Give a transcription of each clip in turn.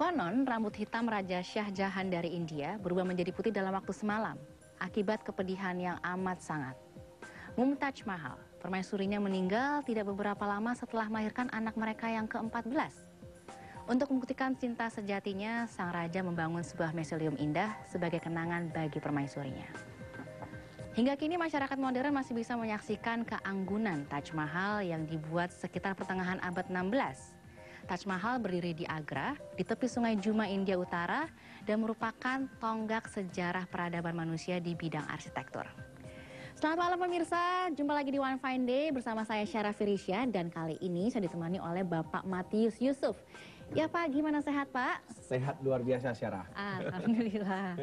Konon, rambut hitam Raja Shah Jahan dari India berubah menjadi putih dalam waktu semalam akibat kepedihan yang amat sangat. Mumtaz Mahal, permaisurinya meninggal tidak beberapa lama setelah melahirkan anak mereka yang ke-14. Untuk membuktikan cinta sejatinya, sang raja membangun sebuah mausoleum indah sebagai kenangan bagi permaisurinya. Hingga kini masyarakat modern masih bisa menyaksikan keanggunan Taj Mahal yang dibuat sekitar pertengahan abad 16. Taj Mahal berdiri di Agra, di tepi sungai Juma, India Utara, dan merupakan tonggak sejarah peradaban manusia di bidang arsitektur. Selamat malam pemirsa, jumpa lagi di One Fine Day bersama saya Syara Firisya, dan kali ini saya ditemani oleh Bapak Matius Yusuf. Ya Pak, gimana sehat Pak? Sehat luar biasa Syara. Alhamdulillah.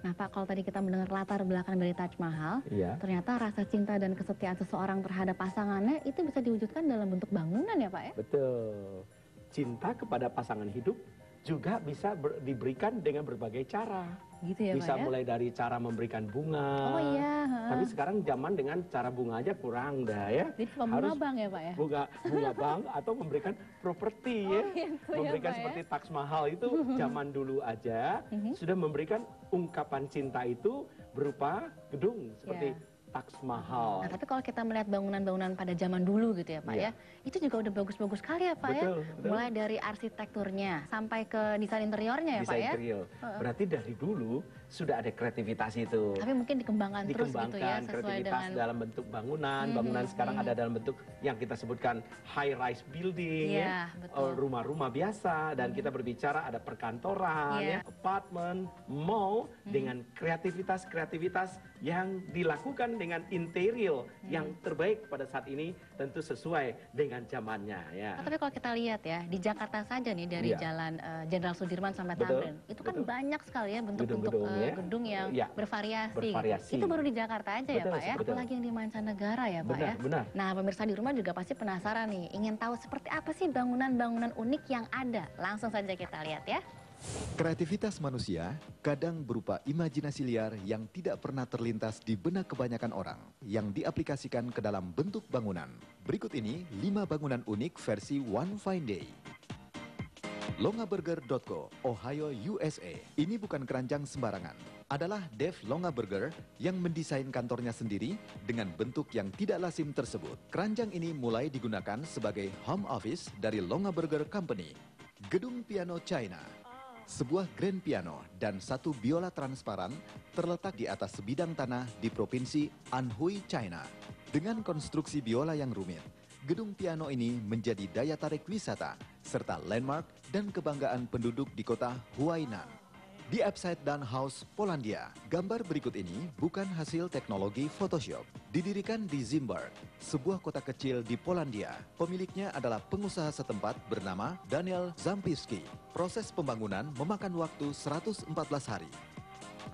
Nah Pak, kalau tadi kita mendengar latar belakang dari Taj Mahal, ternyata rasa cinta dan kesetiaan seseorang terhadap pasangannya itu bisa diwujudkan dalam bentuk bangunan ya Pak ya? Betul. Cinta kepada pasangan hidup juga bisa diberikan dengan berbagai cara. Gitu ya, bisa Pak, ya? mulai dari cara memberikan bunga. Oh iya. Tapi sekarang zaman dengan cara bunga aja kurang dah ya. Jadi bunga bang ya Pak ya? Bunga bang atau memberikan properti ya. Gitu memberikan ya, Pak, seperti ya? Taj Mahal itu zaman dulu aja sudah memberikan ungkapan cinta itu berupa gedung seperti Taj Mahal. Nah, tapi kalau kita melihat bangunan-bangunan pada zaman dulu gitu ya Pak ya, itu juga udah bagus-bagus sekali ya Pak ya. Mulai dari arsitekturnya sampai ke desain interiornya ya Pak ya. Berarti dari dulu sudah ada kreativitas itu. Tapi mungkin dikembangkan terus gitu ya, sesuai kreativitas dengan dalam bentuk bangunan. Bangunan sekarang ada dalam bentuk yang kita sebutkan high rise building, rumah-rumah biasa, dan kita berbicara ada perkantoran, apartemen, mall dengan kreativitas yang dilakukan dengan interior yang terbaik pada saat ini, tentu sesuai dengan zamannya ya. Tapi kalau kita lihat ya di Jakarta saja nih, dari Jalan Jenderal Sudirman sampai Tamrin, itu kan banyak sekali ya bentuk-bentuk gedung yang bervariasi. Itu baru di Jakarta aja ya Pak ya. Apalagi yang di mancanegara ya Pak ya. Nah pemirsa di rumah juga pasti penasaran nih, ingin tahu seperti apa sih bangunan-bangunan unik yang ada. Langsung saja kita lihat ya. Kreativitas manusia kadang berupa imajinasi liar yang tidak pernah terlintas di benak kebanyakan orang yang diaplikasikan ke dalam bentuk bangunan. Berikut ini 5 bangunan unik versi One Fine Day. Longaburger.co, Ohio, USA. Ini bukan keranjang sembarangan. Adalah Dave Longaburger yang mendesain kantornya sendiri dengan bentuk yang tidak lazim tersebut. Keranjang ini mulai digunakan sebagai home office dari Longaburger Company. Gedung piano China. Sebuah grand piano dan satu biola transparan terletak di atas sebidang tanah di provinsi Anhui, China. Dengan konstruksi biola yang rumit, gedung piano ini menjadi daya tarik wisata serta landmark dan kebanggaan penduduk di kota Huainan. di Upside Down House, Polandia. Gambar berikut ini bukan hasil teknologi Photoshop. Didirikan di Zimbark, sebuah kota kecil di Polandia. Pemiliknya adalah pengusaha setempat bernama Daniel Zampiski. Proses pembangunan memakan waktu 114 hari.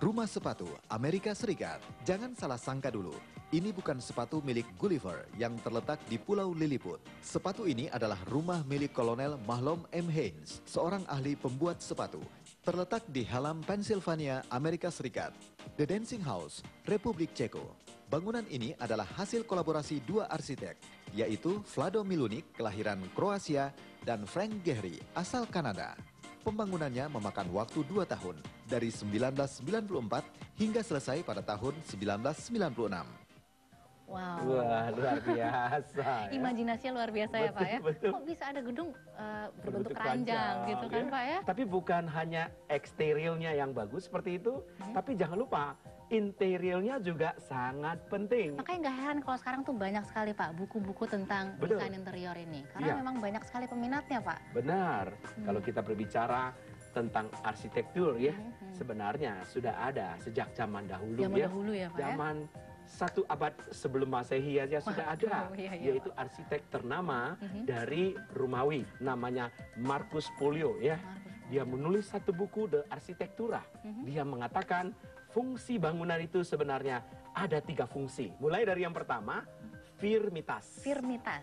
Rumah sepatu Amerika Serikat. Jangan salah sangka dulu. Ini bukan sepatu milik Gulliver yang terletak di Pulau Lilliput. Sepatu ini adalah rumah milik Kolonel Mahlom M. Haynes, seorang ahli pembuat sepatu. Terletak di Hallam, Pennsylvania, Amerika Serikat. The Dancing House, Republik Ceko. Bangunan ini adalah hasil kolaborasi dua arsitek, yaitu Vlado Milunik, kelahiran Kroasia, dan Frank Gehry, asal Kanada. Pembangunannya memakan waktu 2 tahun, dari 1994 hingga selesai pada tahun 1996. Wow. Wah, luar biasa. Ya. Imajinasinya luar biasa ya Pak ya. Betul. Kok bisa ada gedung berbentuk keranjang gitu kan ya. Pak ya? Tapi bukan hanya eksteriornya yang bagus seperti itu, tapi jangan lupa interiornya juga sangat penting. Makanya nggak heran kalau sekarang tuh banyak sekali Pak buku-buku tentang desain interior ini. Karena memang banyak sekali peminatnya Pak. Benar. Kalau kita berbicara tentang arsitektur ya, sebenarnya sudah ada sejak zaman dahulu Zaman dahulu ya Pak Zaman 1 abad sebelum Masehi aja sudah ada, yaitu arsitek ternama dari Romawi, namanya Marcus Polio ya. Dia menulis satu buku De Architectura. Dia mengatakan fungsi bangunan itu sebenarnya ada 3 fungsi. Mulai dari yang pertama, firmitas.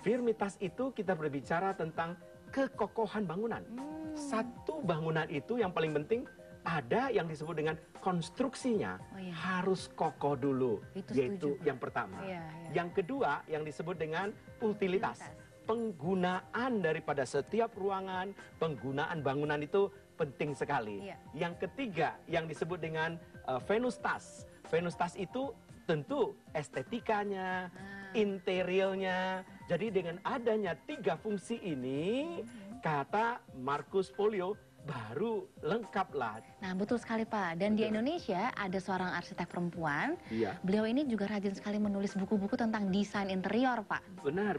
Firmitas itu kita berbicara tentang kekokohan bangunan. Satu bangunan itu yang paling penting ada yang disebut dengan konstruksinya harus kokoh dulu, yaitu yang pertama. Yang kedua yang disebut dengan utilitas. Penggunaan daripada setiap ruangan, penggunaan bangunan itu penting sekali. Yang ketiga yang disebut dengan venustas. Venustas itu tentu estetikanya, interiornya. Jadi dengan adanya 3 fungsi ini, kata Marcus Polio, baru lengkaplah. Nah betul sekali Pak. Dan di Indonesia ada seorang arsitek perempuan. Beliau ini juga rajin sekali menulis buku-buku tentang desain interior Pak. Benar.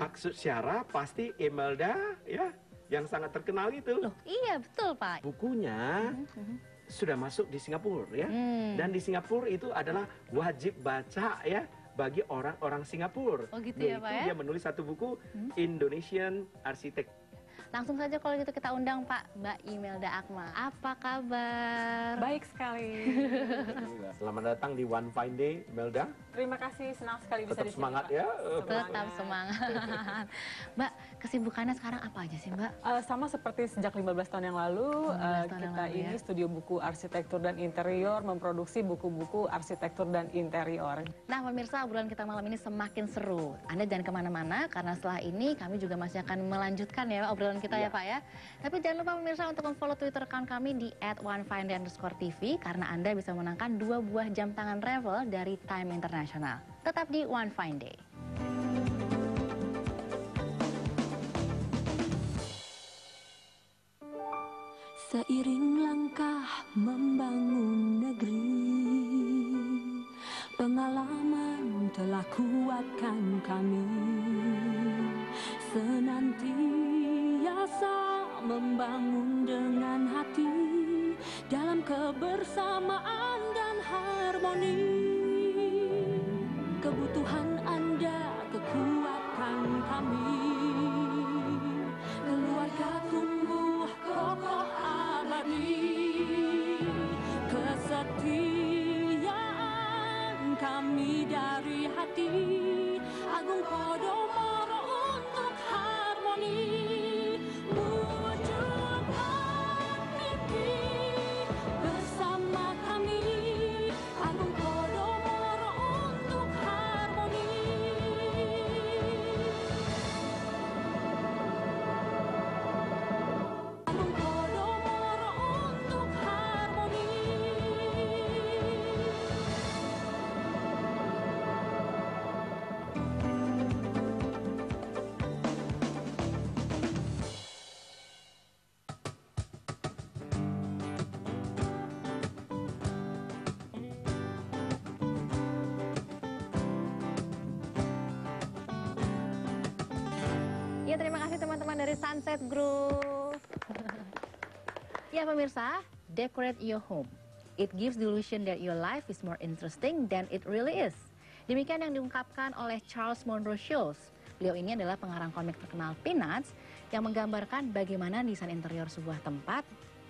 Maksud Syara pasti Imelda ya, yang sangat terkenal itu. Loh iya betul Pak. Bukunya sudah masuk di Singapura ya. Dan di Singapura itu adalah wajib baca ya bagi orang-orang Singapura. Oh gitu ya Pak ya. Dia menulis satu buku Indonesian Architect. Langsung saja kalau gitu kita undang Pak Mbak Imelda Akmal. Apa kabar? Baik sekali. Selamat datang di One Fine Day, Imelda. Terima kasih, senang sekali bisa Tetap di sini. Semangat Pak. ya. Tetap semangat. Mbak, kesibukannya sekarang apa aja sih Mbak? Sama seperti sejak 15 tahun yang lalu, kita ini studio buku arsitektur dan interior memproduksi buku-buku arsitektur dan interior. Nah pemirsa, obrolan kita malam ini semakin seru. Anda jangan kemana-mana karena setelah ini kami juga masih akan melanjutkan ya obrolan kita ya Pak ya. Tapi jangan lupa pemirsa untuk follow Twitter account kami di @onefineday_tv karena Anda bisa menangkan 2 buah jam tangan Revel dari Time International. Tetap di One Fine Day. Seiring langkah membangun negeri, pengalaman telah kuatkan kami. Senantiasa membangun dengan hati dalam kebersamaan dan harmoni. Kebutuhan Anda, kekuatan kami. Keluarga tumbuh kokoh abadi. Kesetiaan kami dari hati. Agung Podomoro untuk harmoni. Wujudkan mimpi bersama kami. Agung Podomoro untuk harmoni. Agung Podomoro untuk harmoni. Ya terima kasih teman-teman dari Sunset Group. Ya pemirsa, decorate your home. It gives the illusion that your life is more interesting than it really is. Demikian yang diungkapkan oleh Charles Monroe Sholes. Beliau ini adalah pengarang komik terkenal Peanuts yang menggambarkan bagaimana desain interior sebuah tempat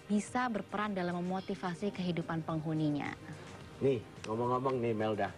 bisa berperan dalam memotivasi kehidupan penghuninya. Nih, ngomong-ngomong nih Imelda,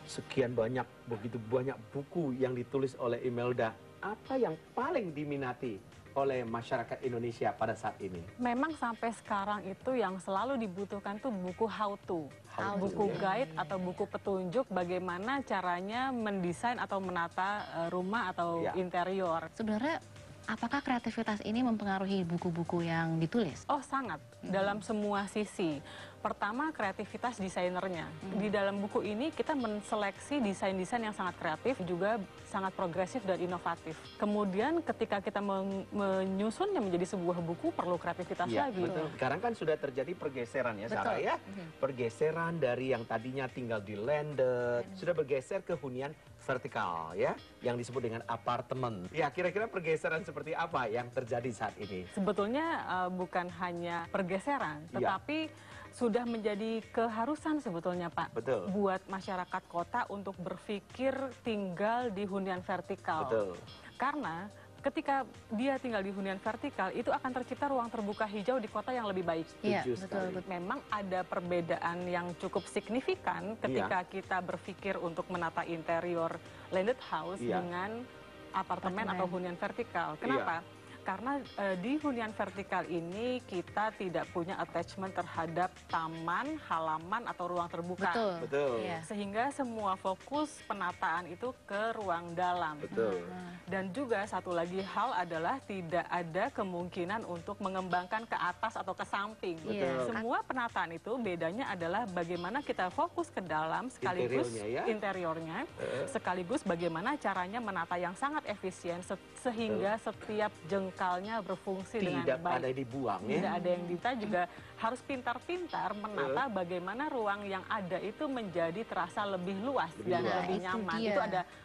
sekian banyak, begitu banyak buku yang ditulis oleh Imelda. Apa yang paling diminati oleh masyarakat Indonesia pada saat ini? Memang sampai sekarang itu yang selalu dibutuhkan tuh buku how to. Buku guide atau buku petunjuk bagaimana caranya mendesain atau menata rumah atau interior. Sebenarnya apakah kreativitas ini mempengaruhi buku-buku yang ditulis? Oh sangat, dalam semua sisi. Pertama kreativitas desainernya. Di dalam buku ini kita menseleksi desain-desain yang sangat kreatif, juga sangat progresif dan inovatif. Kemudian ketika kita menyusunnya menjadi sebuah buku perlu kreativitas lagi. Betul. Sekarang kan sudah terjadi pergeseran ya Sarah ya. Pergeseran dari yang tadinya tinggal di landed, sudah bergeser ke hunian vertikal ya, yang disebut dengan apartemen. Ya, kira-kira pergeseran seperti apa yang terjadi saat ini? Sebetulnya bukan hanya pergeseran, tetapi sudah menjadi keharusan sebetulnya Pak. Betul. Buat masyarakat kota untuk berpikir tinggal di hunian vertikal. Betul. Karena ketika dia tinggal di hunian vertikal, itu akan tercipta ruang terbuka hijau di kota yang lebih baik. Iya, Setuju sekali. betul. Memang ada perbedaan yang cukup signifikan ketika kita berpikir untuk menata interior landed house dengan apartemen atau hunian vertikal. Kenapa? Karena di hunian vertikal ini kita tidak punya attachment terhadap taman, halaman atau ruang terbuka. Betul. Betul. Iya. Sehingga semua fokus penataan itu ke ruang dalam. Betul. Dan juga satu lagi hal adalah tidak ada kemungkinan untuk mengembangkan ke atas atau ke samping. Iya. Semua penataan itu bedanya adalah bagaimana kita fokus ke dalam sekaligus interiornya, sekaligus bagaimana caranya menata yang sangat efisien sehingga setiap jengkalnya berfungsi dengan baik. Tidak ada dibuang ya. Tidak ada yang kita juga harus pintar-pintar menata bagaimana ruang yang ada itu menjadi terasa lebih luas dan lebih nyaman. Itu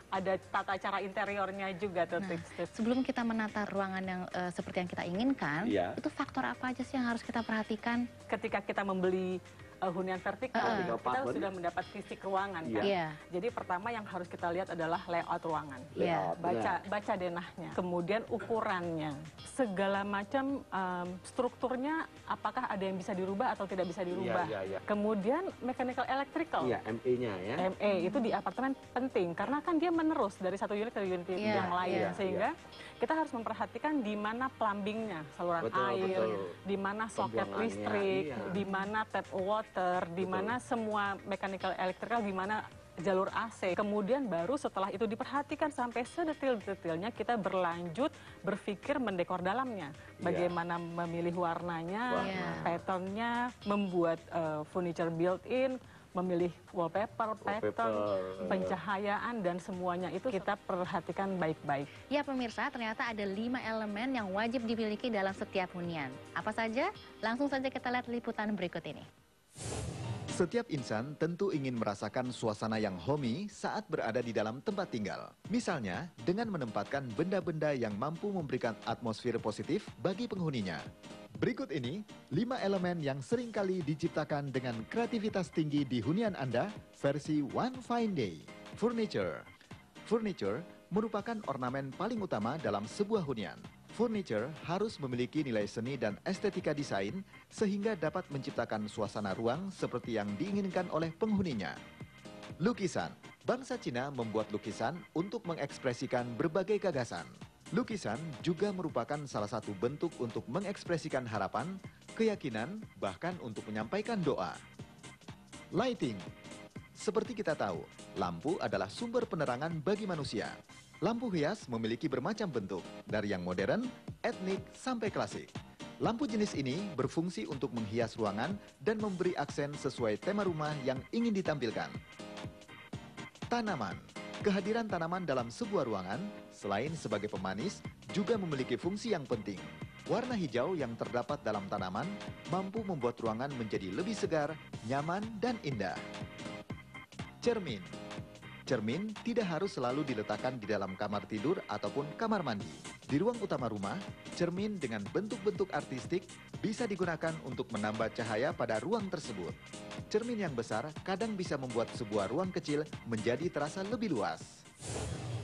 ada tata cara interiornya juga tuh tips-tips. Sebelum kita menata ruangan yang seperti yang kita inginkan, itu faktor apa aja sih yang harus kita perhatikan? Ketika kita membeli hunian vertikal, kita sudah mendapat fisik ruangan kan. Jadi pertama yang harus kita lihat adalah layout ruangan. Baca denahnya, kemudian ukurannya, segala macam strukturnya apakah ada yang bisa dirubah atau tidak bisa dirubah. Kemudian mechanical electrical. ME-nya ya. ME itu di apartemen penting karena kan dia menerus dari satu unit ke unit yang lain, sehingga kita harus memperhatikan di mana plumbingnya, saluran air, di mana soket listrik, di mana tap water, di mana semua mechanical electrical, di mana jalur AC. Kemudian baru setelah itu diperhatikan sampai sedetil-detilnya kita berlanjut berpikir mendekor dalamnya. Bagaimana memilih warnanya, patternnya, membuat furniture built-in, memilih wallpaper, pattern, pencahayaan, dan semuanya itu kita perhatikan baik-baik. Ya pemirsa, ternyata ada 5 elemen yang wajib dimiliki dalam setiap hunian. Apa saja? Langsung saja kita lihat liputan berikut ini. Setiap insan tentu ingin merasakan suasana yang homey saat berada di dalam tempat tinggal. Misalnya, dengan menempatkan benda-benda yang mampu memberikan atmosfer positif bagi penghuninya. Berikut ini 5 elemen yang seringkali diciptakan dengan kreativitas tinggi di hunian Anda versi One Fine Day. Furniture. Furniture merupakan ornamen paling utama dalam sebuah hunian. Furniture harus memiliki nilai seni dan estetika desain sehingga dapat menciptakan suasana ruang seperti yang diinginkan oleh penghuninya. Lukisan. Bangsa Cina membuat lukisan untuk mengekspresikan berbagai gagasan. Lukisan juga merupakan salah satu bentuk untuk mengekspresikan harapan, keyakinan, bahkan untuk menyampaikan doa. Lighting. Seperti kita tahu, lampu adalah sumber penerangan bagi manusia. Lampu hias memiliki bermacam bentuk, dari yang modern, etnik, sampai klasik. Lampu jenis ini berfungsi untuk menghias ruangan dan memberi aksen sesuai tema rumah yang ingin ditampilkan. Tanaman. Kehadiran tanaman dalam sebuah ruangan, selain sebagai pemanis, juga memiliki fungsi yang penting. Warna hijau yang terdapat dalam tanaman mampu membuat ruangan menjadi lebih segar, nyaman, dan indah. Cermin. Cermin tidak harus selalu diletakkan di dalam kamar tidur ataupun kamar mandi. Di ruang utama rumah, cermin dengan bentuk-bentuk artistik bisa digunakan untuk menambah cahaya pada ruang tersebut. Cermin yang besar kadang bisa membuat sebuah ruang kecil menjadi terasa lebih luas.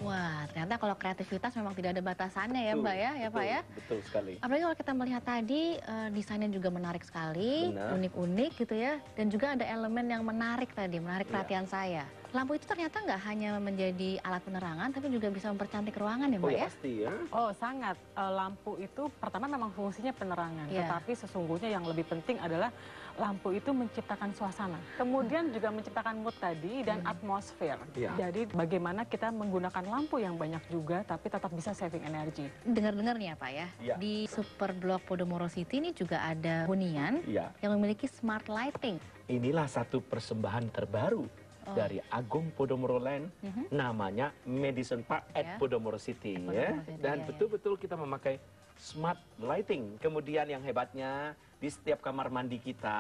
Wah, ternyata kalau kreativitas memang tidak ada batasannya ya, Mbak ya, Pak ya. Betul sekali. Apalagi kalau kita melihat tadi desainnya juga menarik sekali, unik-unik gitu ya, dan juga ada elemen yang menarik tadi, menarik perhatian saya. Lampu itu ternyata nggak hanya menjadi alat penerangan, tapi juga bisa mempercantik ruangan ya, Mbak ya? Pasti ya. Oh, sangat. Lampu itu pertama memang fungsinya penerangan, tetapi sesungguhnya yang lebih penting adalah lampu itu menciptakan suasana. Kemudian juga menciptakan mood tadi dan atmosfer. Jadi bagaimana kita menggunakan lampu yang banyak juga, tapi tetap bisa saving energi. Dengar-dengar nih ya Pak ya, di Super Blok Podomoro City ini juga ada hunian yang memiliki smart lighting. Inilah satu persembahan terbaru dari Agung Podomoro Land, namanya Madison Park at Podomoro City. Dan betul-betul kita memakai smart lighting. Kemudian yang hebatnya, di setiap kamar mandi kita,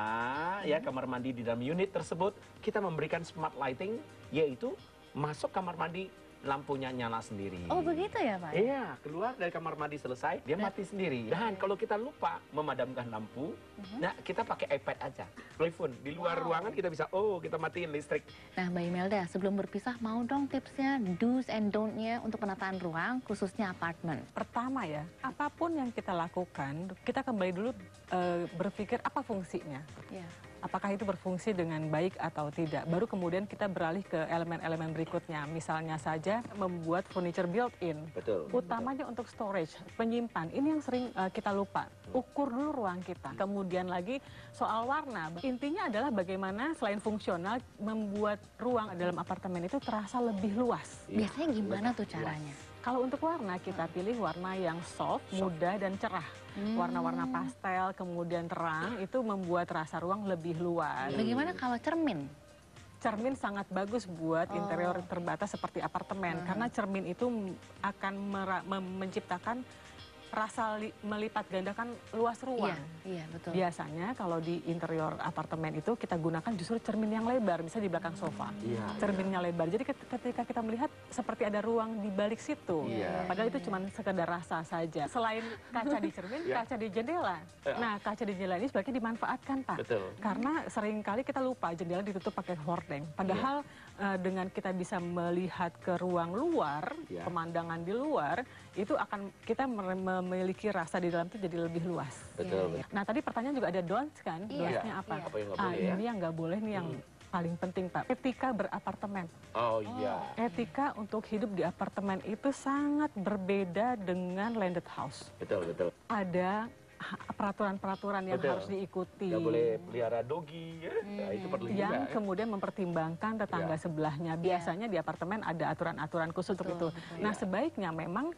kamar mandi di dalam unit tersebut, kita memberikan smart lighting, yaitu masuk kamar mandi, lampunya nyala sendiri. Oh begitu ya Pak? Iya, keluar dari kamar mandi selesai, dia mati sendiri. Dan kalau kita lupa memadamkan lampu, nah kita pakai iPad aja, telepon. Di luar ruangan kita bisa, kita matiin listrik. Nah Mbak Imelda, sebelum berpisah mau dong tipsnya, do's and don't-nya untuk penataan ruang, khususnya apartemen. Pertama ya, apapun yang kita lakukan, kita kembali dulu berpikir apa fungsinya. Apakah itu berfungsi dengan baik atau tidak. Baru kemudian kita beralih ke elemen-elemen berikutnya. Misalnya saja membuat furniture built-in. Betul. Utamanya untuk storage, penyimpan. Ini yang sering kita lupa. Ukur dulu ruang kita. Kemudian lagi soal warna. Intinya adalah bagaimana selain fungsional, membuat ruang dalam apartemen itu terasa lebih luas. Biasanya gimana tuh caranya? Kalau untuk warna, kita pilih warna yang soft, mudah, dan cerah. Warna-warna pastel, kemudian terang, itu membuat rasa ruang lebih luas. Bagaimana kalau cermin? Cermin sangat bagus buat interior terbatas seperti apartemen. Karena cermin itu akan menciptakan rasa melipat gandakan luas ruang. Iya, betul. Biasanya kalau di interior apartemen itu kita gunakan justru cermin yang lebar, bisa di belakang sofa. Cerminnya lebar. Jadi ketika kita melihat seperti ada ruang di balik situ. Padahal itu cuma sekedar rasa saja. Selain kaca di cermin, kaca di jendela. Nah, kaca di jendela ini sebaiknya dimanfaatkan, Pak. Betul. Karena seringkali kita lupa jendela ditutup pakai hordeng. Padahal dengan kita bisa melihat ke ruang luar, pemandangan di luar, itu akan kita memiliki rasa di dalam itu jadi lebih luas. Betul. Nah tadi pertanyaan juga ada don'ts kan? Don'ts-nya apa? Apa yang nggak boleh ya? Ini yang nggak boleh nih yang paling penting Pak. Etika berapartemen. Oh iya. Etika untuk hidup di apartemen itu sangat berbeda dengan landed house. Betul. Ada peraturan-peraturan yang harus diikuti. Nggak boleh pelihara dogi, nah, itu perlu yang juga. Kemudian mempertimbangkan tetangga sebelahnya. Biasanya di apartemen ada aturan-aturan khusus untuk itu. Nah sebaiknya memang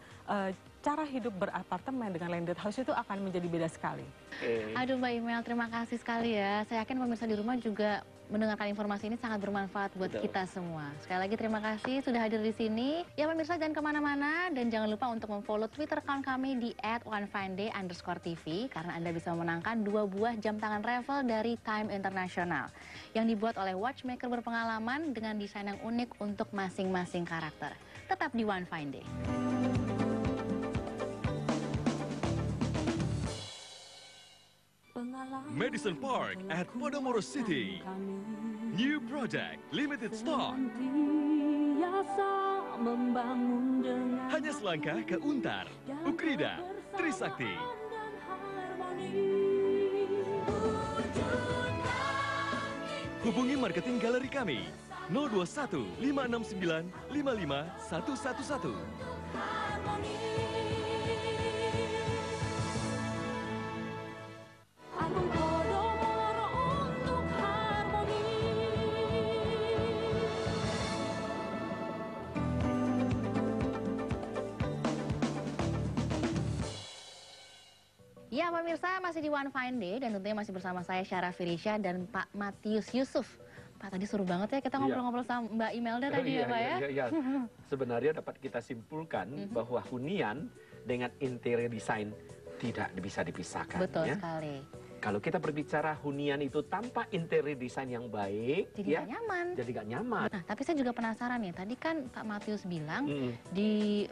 cara hidup berapartemen dengan landed house itu akan menjadi beda sekali. Aduh Mbak Imel, terima kasih sekali ya. Saya yakin pemirsa di rumah juga mendengarkan informasi ini sangat bermanfaat buat kita semua. Sekali lagi terima kasih sudah hadir di sini. Ya pemirsa jangan kemana-mana dan jangan lupa untuk memfollow Twitter account kami di @onefineday_tv karena Anda bisa memenangkan 2 buah jam tangan Ravel dari Time International yang dibuat oleh watchmaker berpengalaman dengan desain yang unik untuk masing-masing karakter. Tetap di One Fine Day. Madison Park at Podomoro City. New project, limited stock. Hanya selangkah ke Untar, Ukrida, Trisakti. Hubungi marketing galeri kami 021 569 55111. Agung Podomoro untuk harmoni. Ya pemirsa masih di One Fine Day dan tentunya masih bersama saya Syara Firisha dan Pak Matius Yusuf. Pak tadi seru banget ya kita ngobrol-ngobrol sama Mbak Imelda tadi ya Pak ya. Iya. Sebenarnya dapat kita simpulkan bahwa hunian dengan interior design tidak bisa dipisahkan. Betul sekali. Kalau kita berbicara hunian itu tanpa interior design yang baik, jadi nggak nyaman. Jadi nggak nyaman. Nah, tapi saya juga penasaran nih. Tadi kan Pak Matius bilang di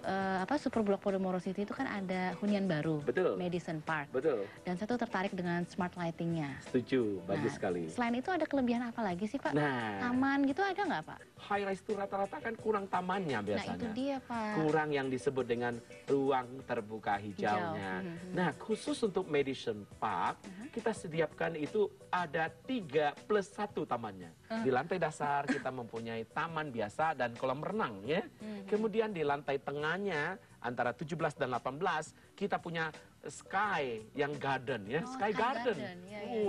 Super Blok Podomoro City itu kan ada hunian baru, Betul. Madison Park. Betul. Dan saya tuh tertarik dengan smart lightingnya. Setuju, bagus sekali. Selain itu ada kelebihan apa lagi sih Pak? Nah, Taman gitu ada nggak Pak? high rise itu rata-rata kan kurang tamannya biasanya. Nah itu dia Pak. Kurang yang disebut dengan ruang terbuka hijaunya. Nah, khusus untuk Madison Park, kita sediakan itu ada 3+1 tamannya. Di lantai dasar kita mempunyai taman biasa dan kolam renang ya. Kemudian di lantai tengahnya antara 17 dan 18 kita punya sky yang garden ya, sky garden.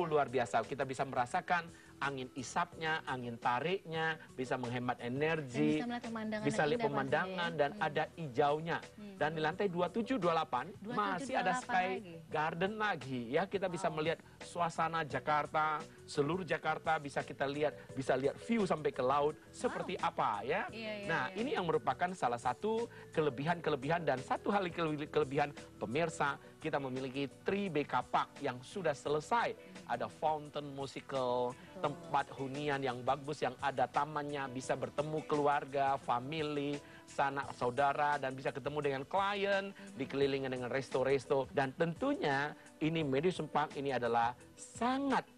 Luar biasa. Kita bisa merasakan angin isapnya, angin tariknya, bisa menghemat energi, bisa lihat pemandangan dan ada hijaunya. Dan di lantai 27, 28 masih ada sky garden lagi ya. Kita bisa melihat suasana Jakarta, seluruh Jakarta bisa kita lihat, bisa lihat view sampai ke laut seperti apa ya. Nah, ini yang merupakan salah satu kelebihan-kelebihan dan satu hal kelebihan pemirsa, kita memiliki 3BK Park yang sudah selesai. Ada fountain musical, tempat hunian yang bagus, yang ada tamannya, bisa bertemu keluarga, family, sanak saudara, dan bisa ketemu dengan klien, dikelilingi dengan resto-resto. Dan tentunya ini Madison Park ini adalah sangat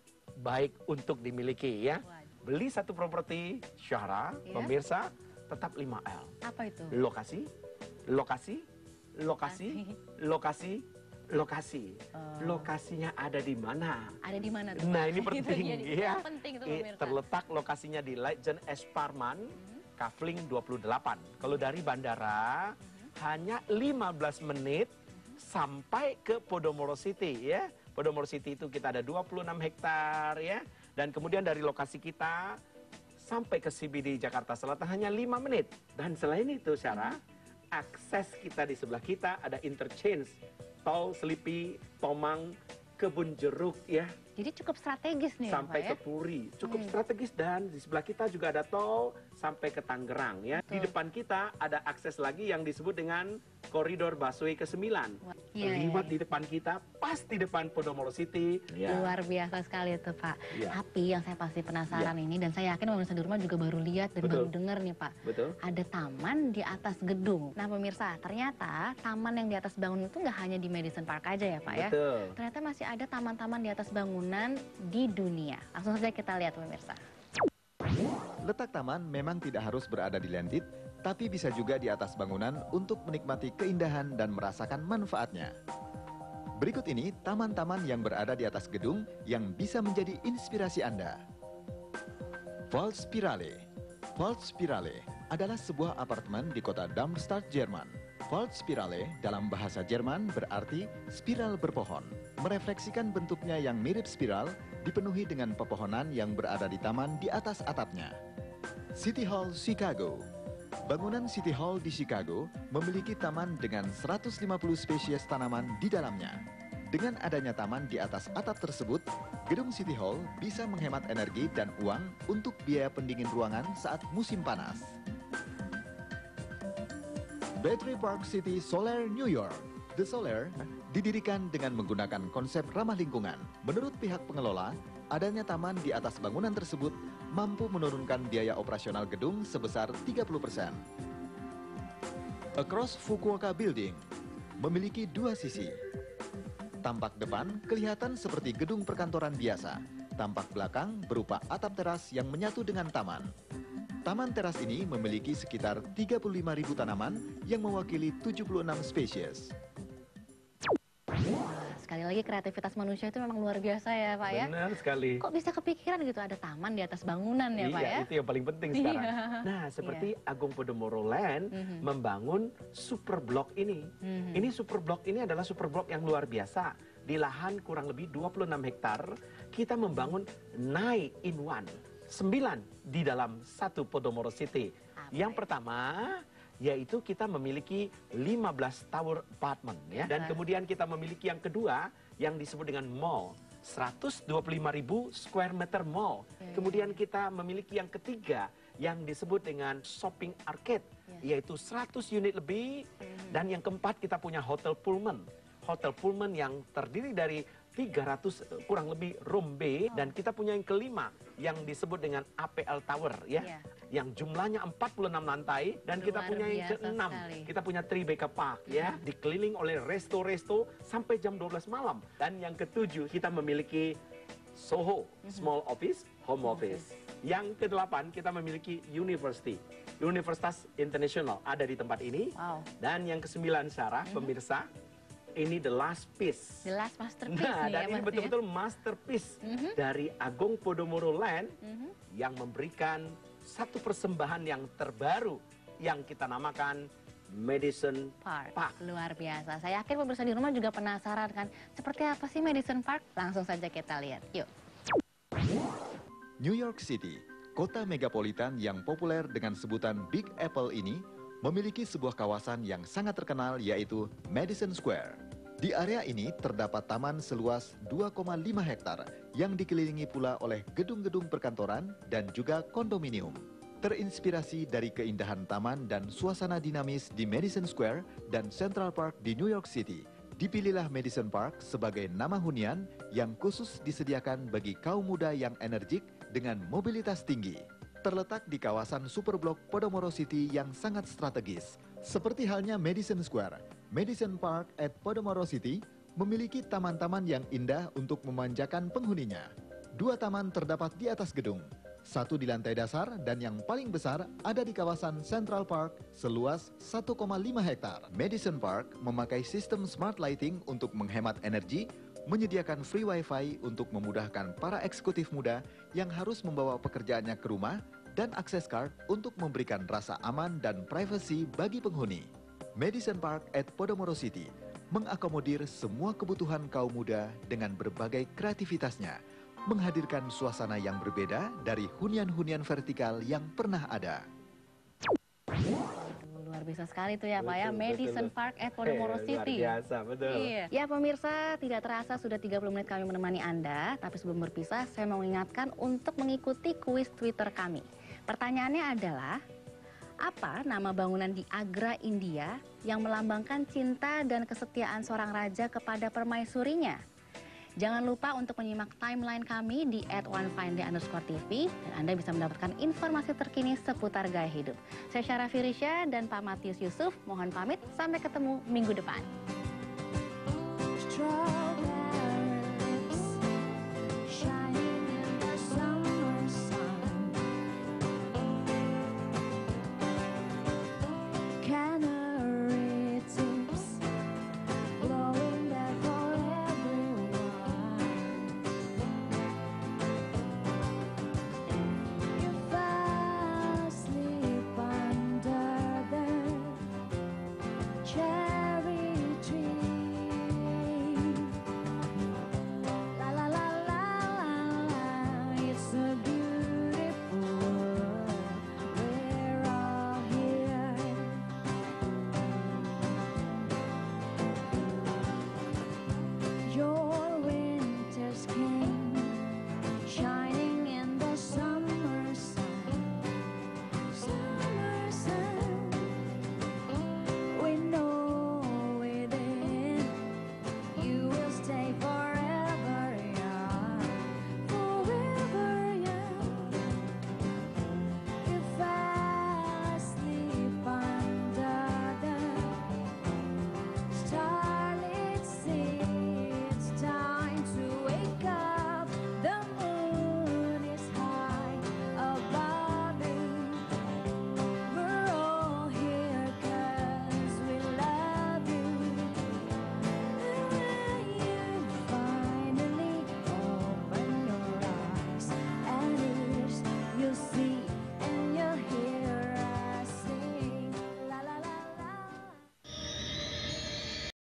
baik untuk dimiliki ya. Beli satu properti, Syahra, pemirsa, tetap 5L. Apa itu? Lokasi, lokasi, lokasi, lokasi, lokasi. Lokasinya ada di mana? Ada di mana tuh? Nah, ini penting ya. Penting tuh pemirsa. Terletak lokasinya di Legend Esparman, Kafling 28. Kalau dari bandara hanya 15 menit sampai ke Podomoro City ya. Podomoro City itu kita ada 26 hektar ya. Dan kemudian dari lokasi kita sampai ke CBD Jakarta Selatan hanya 5 menit. Dan selain itu, Syara, akses kita di sebelah kita ada interchange Tol Selipi, Tomang, Kebun Jeruk ya. Jadi cukup strategis nih sampai ya, Pak, ke Puri. Cukup strategis, dan di sebelah kita juga ada tol sampai ke Tangerang ya. Di depan kita ada akses lagi yang disebut dengan koridor busway ke-9. Lewat di depan kita, pas di depan Podomoro City. Luar biasa sekali itu Pak. Tapi yang saya pasti penasaran ini, dan saya yakin pemirsa di rumah juga baru lihat dan baru dengar nih Pak. Ada taman di atas gedung. Nah pemirsa, ternyata taman yang di atas bangunan itu nggak hanya di Madison Park aja ya Pak ya. Ternyata masih ada taman-taman di atas bangunan di dunia. Langsung saja kita lihat pemirsa. Letak taman memang tidak harus berada di landed, tapi bisa juga di atas bangunan untuk menikmati keindahan dan merasakan manfaatnya. Berikut ini taman-taman yang berada di atas gedung yang bisa menjadi inspirasi Anda. Waldspirale. Waldspirale adalah sebuah apartemen di kota Darmstadt, Jerman. Waldspirale dalam bahasa Jerman berarti spiral berpohon. Merefleksikan bentuknya yang mirip spiral, dipenuhi dengan pepohonan yang berada di taman di atas atapnya. City Hall Chicago. Bangunan City Hall di Chicago memiliki taman dengan 150 spesies tanaman di dalamnya. Dengan adanya taman di atas atap tersebut, gedung City Hall bisa menghemat energi dan uang untuk biaya pendingin ruangan saat musim panas. Battery Park City Solar New York. The Solar didirikan dengan menggunakan konsep ramah lingkungan. Menurut pihak pengelola, adanya taman di atas bangunan tersebut mampu menurunkan biaya operasional gedung sebesar 30%. Across Fukuoka Building memiliki dua sisi. Tampak depan kelihatan seperti gedung perkantoran biasa. Tampak belakang berupa atap teras yang menyatu dengan taman. Taman teras ini memiliki sekitar 35.000 tanaman yang mewakili 76 spesies. Sekali lagi kreativitas manusia itu memang luar biasa ya Pak ya. Benar sekali. Kok bisa kepikiran gitu ada taman di atas bangunan ya Pak ya? Iya, itu yang paling penting sekarang. Nah, seperti Agung Podomoro Land membangun super blok ini. Ini super blok ini adalah super blok yang luar biasa. Di lahan kurang lebih 26 hektar, kita membangun 9 in 1. 9 di dalam satu Podomoro City. Yang pertama yaitu kita memiliki 15 tower apartment ya. Dan kemudian kita memiliki yang kedua yang disebut dengan mall. 125.000 square meter mall. Kemudian kita memiliki yang ketiga yang disebut dengan shopping arcade, yaitu 100 unit lebih. Dan yang keempat kita punya hotel Pullman. hotel Pullman yang terdiri dari 300 kurang lebih room B, dan kita punya yang kelima yang disebut dengan APL Tower ya, yang jumlahnya 46 lantai, dan kita punya yang keenam, kita punya Tribeca Park ya, dikeliling oleh resto-resto sampai jam 12 malam, dan yang ketujuh kita memiliki Soho Small Office, Home Office. Yang kedelapan kita memiliki Universitas Internasional ada di tempat ini, dan yang kesembilan Sarah pemirsa, ini the last piece. The last masterpiece. Nah, nih, dan ini betul-betul masterpiece dari Agung Podomoro Land yang memberikan satu persembahan yang terbaru yang kita namakan Madison Park. Luar biasa. Saya yakin pemirsa di rumah juga penasaran kan, seperti apa sih Madison Park? Langsung saja kita lihat. Yuk. New York City, kota megapolitan yang populer dengan sebutan Big Apple ini, memiliki sebuah kawasan yang sangat terkenal, yaitu Madison Square. Di area ini terdapat taman seluas 2,5 hektar yang dikelilingi pula oleh gedung-gedung perkantoran dan juga kondominium. Terinspirasi dari keindahan taman dan suasana dinamis di Madison Square dan Central Park di New York City, dipilihlah Madison Park sebagai nama hunian yang khusus disediakan bagi kaum muda yang energik dengan mobilitas tinggi. Terletak di kawasan Superblok Podomoro City yang sangat strategis. Seperti halnya Madison Square, Madison Park at Podomoro City memiliki taman-taman yang indah untuk memanjakan penghuninya. 2 taman terdapat di atas gedung, 1 di lantai dasar, dan yang paling besar ada di kawasan Central Park seluas 1,5 hektar. Madison Park memakai sistem smart lighting untuk menghemat energi, menyediakan free wifi untuk memudahkan para eksekutif muda yang harus membawa pekerjaannya ke rumah, dan akses card untuk memberikan rasa aman dan privasi bagi penghuni. Madison Park at Podomoro City mengakomodir semua kebutuhan kaum muda dengan berbagai kreativitasnya, menghadirkan suasana yang berbeda dari hunian-hunian vertikal yang pernah ada. Luar biasa sekali tuh ya Pak ya, Madison Park at Podomoro City. Luar biasa, betul. Iya. Ya pemirsa, tidak terasa sudah 30 menit kami menemani Anda, tapi sebelum berpisah saya mau mengingatkan untuk mengikuti kuis Twitter kami. Pertanyaannya adalah, apa nama bangunan di Agra, India yang melambangkan cinta dan kesetiaan seorang raja kepada permaisurinya? Jangan lupa untuk menyimak timeline kami di @onefinday_tv dan Anda bisa mendapatkan informasi terkini seputar gaya hidup. Saya Syara Firisya dan Pak Matius Yusuf mohon pamit, sampai ketemu minggu depan.